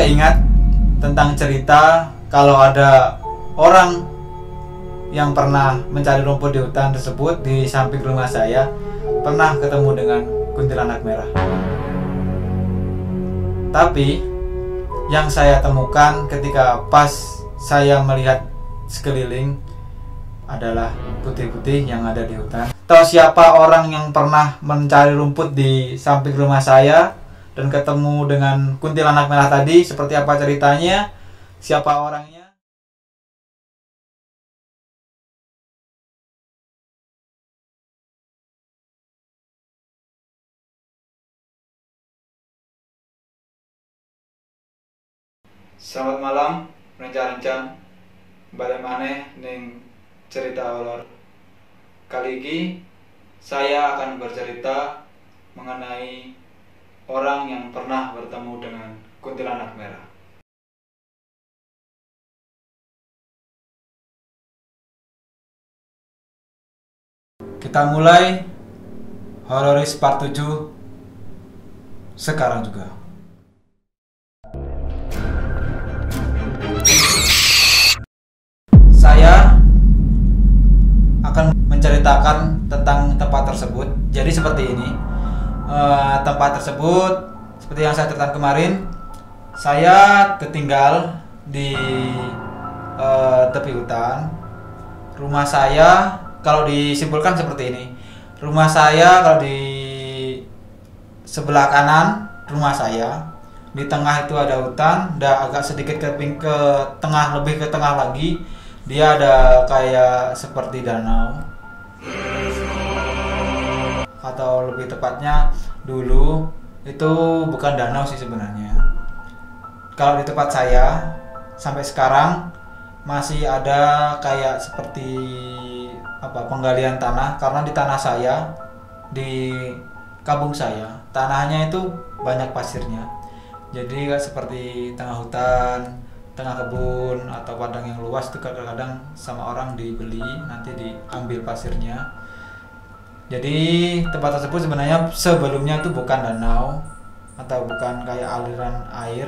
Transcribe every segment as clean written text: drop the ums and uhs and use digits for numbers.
keingat tentang cerita kalau ada orang yang pernah mencari rumput di hutan tersebut. Di samping rumah saya pernah ketemu dengan kuntilanak merah. Tapi yang saya temukan ketika pas saya melihat sekeliling adalah putih-putih yang ada di hutan. Tahu siapa orang yang pernah mencari rumput di samping rumah saya dan ketemu dengan kuntilanak merah tadi? Seperti apa ceritanya? Siapa orangnya? Selamat malam, rencana balik maneh ning cerita horor. Kali ini saya akan bercerita mengenai orang yang pernah bertemu dengan kuntilanak merah. Kita mulai Hororis Part 7 sekarang juga. Saya akan menceritakan tentang tempat tersebut. Jadi seperti ini, tempat tersebut seperti yang saya ceritakan kemarin, saya tertinggal di tepi hutan. Rumah saya kalau disimpulkan seperti ini. Rumah saya kalau di sebelah kanan rumah saya, di tengah itu ada hutan, dan agak sedikit ke tengah, lebih ke tengah lagi dia ada kayak seperti danau, atau lebih tepatnya dulu itu bukan danau sih sebenarnya. Kalau di tempat saya sampai sekarang masih ada kayak seperti penggalian tanah, karena di tanah saya, di kampung saya, tanahnya itu banyak pasirnya. Jadi seperti tengah hutan, tengah kebun atau padang yang luas itu kadang-kadang sama orang dibeli, nanti diambil pasirnya. Jadi tempat tersebut sebenarnya sebelumnya itu bukan danau atau bukan kayak aliran air.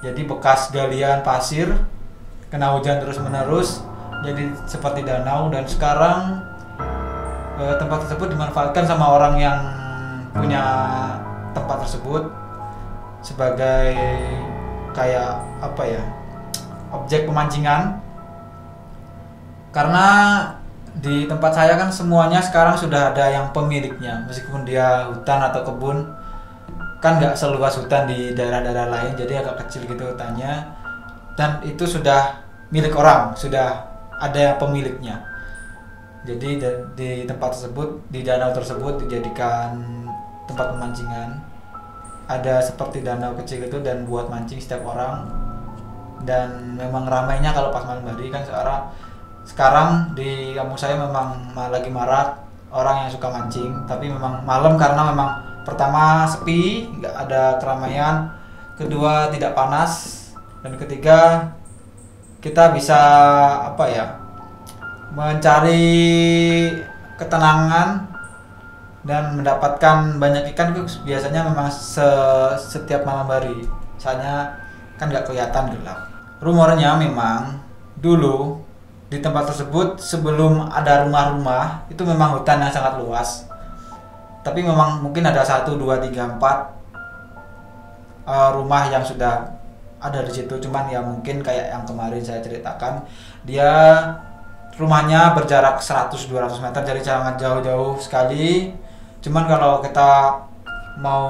Jadi bekas galian pasir, kena hujan terus-menerus jadi seperti danau, dan sekarang tempat tersebut dimanfaatkan sama orang yang punya tempat tersebut sebagai kayak objek pemancingan. Karena di tempat saya kan semuanya sekarang sudah ada yang pemiliknya, meskipun dia hutan atau kebun, kan nggak seluas hutan di daerah-daerah lain, jadi agak kecil gitu hutannya, dan itu sudah milik orang, sudah ada yang pemiliknya. Jadi di tempat tersebut, di danau tersebut dijadikan tempat pemancingan. Ada seperti danau kecil itu dan buat mancing setiap orang. Dan memang ramainya kalau pas malam hari kan. Sekarang di kampung saya memang lagi marak orang yang suka mancing, tapi memang malam karena memang pertama sepi, nggak ada keramaian, kedua tidak panas, dan ketiga kita bisa mencari ketenangan dan mendapatkan banyak ikan itu biasanya memang setiap malam hari. Soalnya kan nggak kelihatan gelap. Rumornya memang dulu di tempat tersebut sebelum ada rumah-rumah itu memang hutan yang sangat luas. Tapi memang mungkin ada 1, 2, 3, 4 rumah yang sudah ada di situ. Cuman ya mungkin kayak yang kemarin saya ceritakan, dia rumahnya berjarak 100-200 meter, jadi jangan jauh-jauh sekali. Cuman kalau kita mau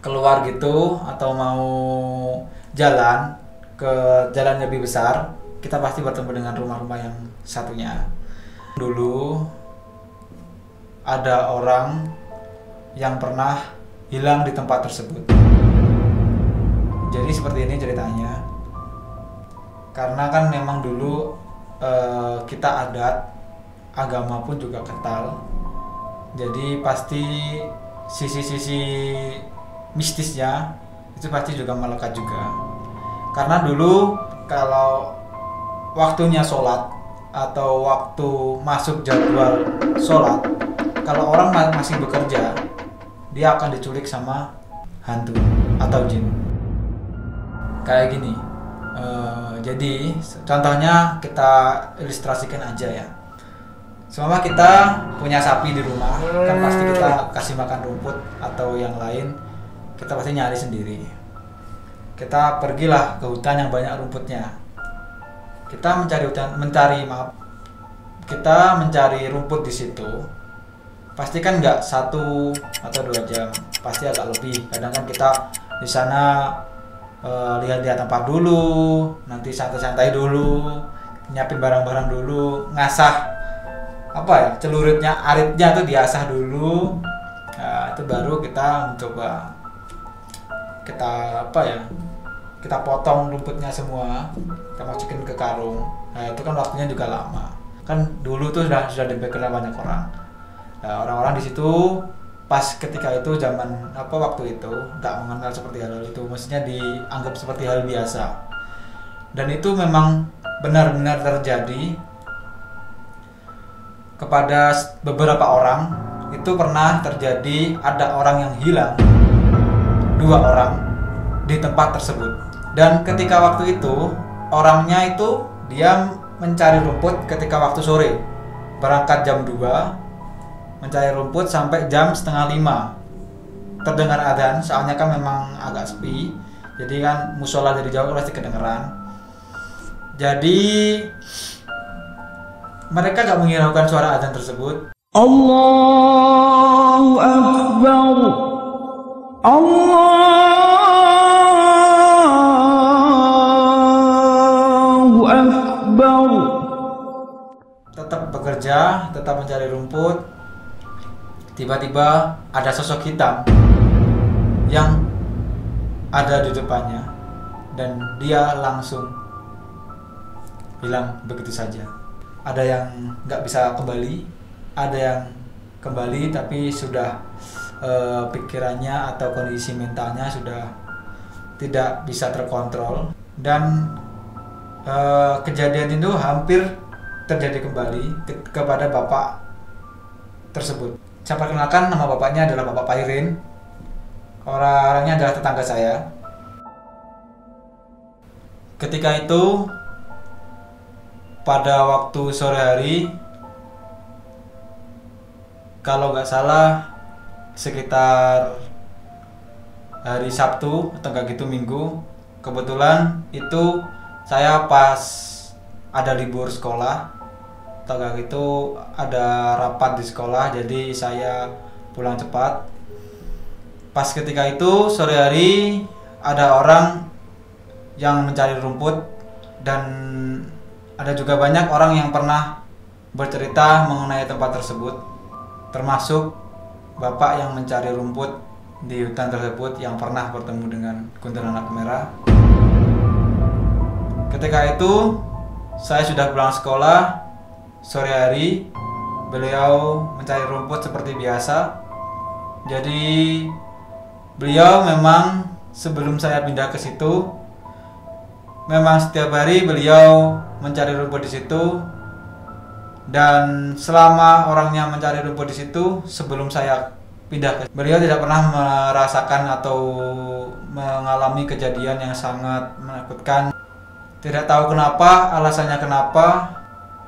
keluar gitu atau mau jalan ke jalan lebih besar, kita pasti bertemu dengan rumah-rumah yang satunya. Dulu ada orang yang pernah hilang di tempat tersebut. Jadi seperti ini ceritanya. Karena kan memang dulu kita adat, agama pun juga kental. Jadi pasti sisi-sisi mistisnya itu pasti juga melekat juga. Karena dulu kalau waktunya sholat atau waktu masuk jadwal sholat, kalau orang masih bekerja, dia akan diculik sama hantu. atau jin. Kayak gini. Jadi contohnya kita ilustrasikan aja ya. Selama kita punya sapi di rumah, kan pasti kita kasih makan rumput atau yang lain, kita pasti nyari sendiri. Kita pergilah ke hutan yang banyak rumputnya. Kita mencari rumput di situ. Pasti kan nggak 1 atau 2 jam, pasti agak lebih. Kadang kan kita di sana lihat-lihat tempat dulu, nanti santai-santai dulu, nyiapin barang-barang dulu, ngasah celuritnya, aritnya tuh diasah dulu. Nah, itu baru kita mencoba kita potong rumputnya semua, kita masukin ke karung. Nah, itu kan waktunya juga lama. Kan dulu tuh sudah dibikin banyak orang. Nah, orang-orang di situ pas ketika itu waktu itu nggak mengenal seperti hal itu, maksudnya dianggap seperti hal biasa. Dan itu memang benar-benar terjadi kepada beberapa orang. Itu pernah terjadi, ada orang yang hilang, 2 orang di tempat tersebut. Dan ketika waktu itu orangnya itu dia mencari rumput ketika waktu sore, berangkat jam 2, mencari rumput sampai jam 4:30. Terdengar adzan, soalnya kan memang agak sepi, jadi kan musola dari jauh pasti kedengeran. Jadi mereka gak menghiraukan suara adzan tersebut. Allahu Akbar, Allahu Akbar. Tetap bekerja, tetap mencari rumput. Tiba-tiba ada sosok hitam yang ada di depannya, dan dia langsung hilang begitu saja. Ada yang nggak bisa kembali, ada yang kembali tapi sudah pikirannya atau kondisi mentalnya sudah tidak bisa terkontrol. Dan kejadian itu hampir terjadi kembali kepada bapak tersebut. Saya perkenalkan, nama bapaknya adalah Bapak Pairin. Orangnya adalah tetangga saya. Ketika itu pada waktu sore hari, kalau nggak salah sekitar hari Sabtu atau nggak gitu Minggu, kebetulan itu saya pas ada libur sekolah atau nggak gitu ada rapat di sekolah, jadi saya pulang cepat. Pas ketika itu sore hari ada orang yang mencari rumput, dan ada juga banyak orang yang pernah bercerita mengenai tempat tersebut, termasuk bapak yang mencari rumput di hutan tersebut yang pernah bertemu dengan kuntilanak merah. Ketika itu saya sudah pulang sekolah sore hari, beliau mencari rumput seperti biasa. Jadi beliau memang sebelum saya pindah ke situ, memang setiap hari beliau mencari rumput di situ. Dan selama orangnya mencari rumput di situ, sebelum saya pindah ke, beliau tidak pernah merasakan atau mengalami kejadian yang sangat menakutkan. Tidak tahu kenapa, alasannya kenapa.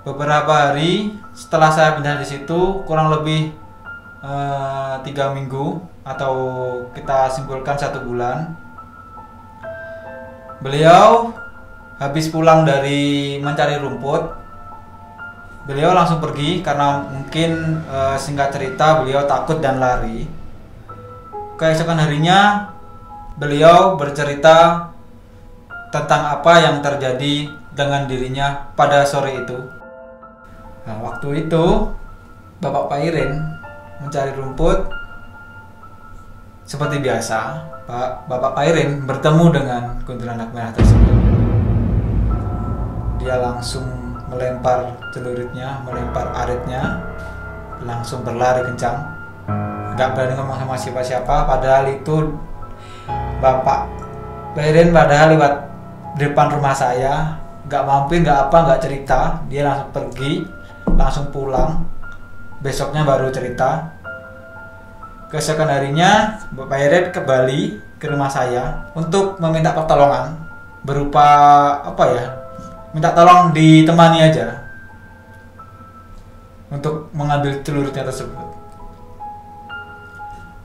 Beberapa hari setelah saya pindah di situ, kurang lebih 3 minggu atau kita simpulkan 1 bulan, beliau habis pulang dari mencari rumput, beliau langsung pergi karena mungkin singkat cerita beliau takut dan lari. Keesokan harinya beliau bercerita tentang apa yang terjadi dengan dirinya pada sore itu. Nah, waktu itu Bapak Pairin mencari rumput seperti biasa. Bapak Pairin bertemu dengan kuntilanak merah tersebut. Dia langsung melempar celuritnya, melempar aritnya, langsung berlari kencang. Gak berani ngomong sama siapa-siapa, padahal itu Bapak Pairin padahal lewat depan rumah saya, gak mampir, gak apa, gak cerita. Dia langsung pergi, langsung pulang. Besoknya baru cerita. Keesokan harinya Bapak Pairin ke Bali ke rumah saya untuk meminta pertolongan berupa apa ya? Minta tolong ditemani aja untuk mengambil celuritnya tersebut.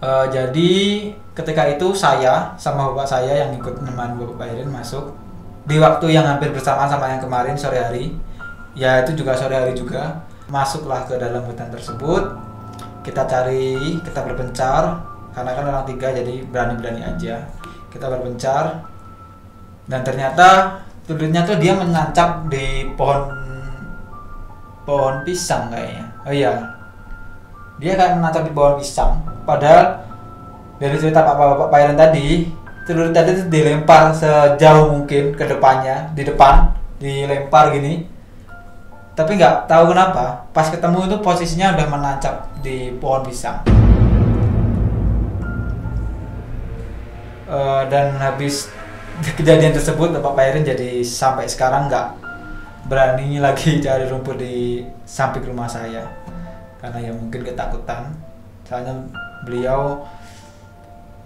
Jadi ketika itu saya sama bapak saya yang ikut menemani bapak Pairin masuk di waktu yang hampir bersamaan sama yang kemarin sore hari, ya itu juga sore hari juga. Masuklah ke dalam hutan tersebut, kita cari, kita berpencar karena kan orang 3 jadi berani-berani aja. Kita berpencar dan ternyata celuritnya tuh dia menancap di pohon pisang kayaknya. Oh iya, dia kayak menancap di pohon pisang. Padahal dari cerita Bapak Pairin tadi, celurit tadi itu dilempar sejauh mungkin ke depannya, di depan dilempar gini. Tapi nggak tahu kenapa pas ketemu itu posisinya udah menancap di pohon pisang. Dan habis kejadian tersebut Bapak Pairin jadi sampai sekarang nggak berani lagi cari rumput di samping rumah saya karena ya mungkin ketakutan. Soalnya beliau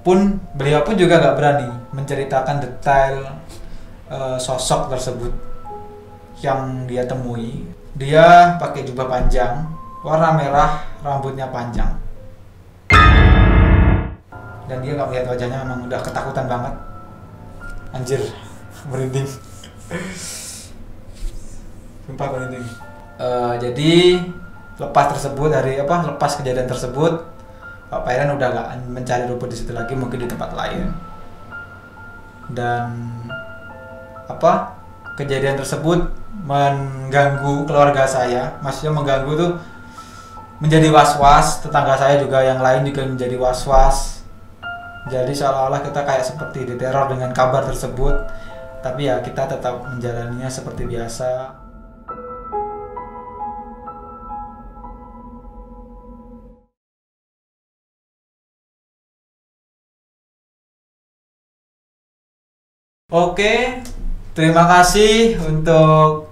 pun juga nggak berani menceritakan detail sosok tersebut yang dia temui. Dia pakai jubah panjang warna merah, rambutnya panjang, dan dia nggak melihat wajahnya, memang udah ketakutan banget. Anjir, merinding. Sumpah merinding. Jadi lepas kejadian tersebut, Pak Pairin udah gak mencari rumput di situ lagi, mungkin di tempat lain. Dan kejadian tersebut mengganggu keluarga saya. Maksudnya mengganggu tuh menjadi was-was, tetangga saya juga yang lain juga menjadi was-was. Jadi seolah-olah kita kayak seperti diteror dengan kabar tersebut. Tapi ya kita tetap menjalaninya seperti biasa. Oke, terima kasih untuk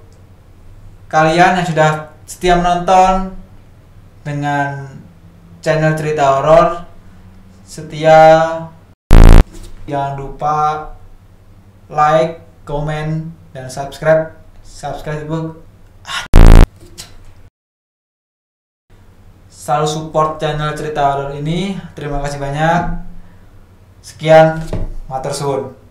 kalian yang sudah setia menonton dengan channel cerita horor. Jangan lupa like, komen, dan subscribe itu. Selalu support channel cerita horor ini. Terima kasih banyak. Sekian, matur suwun.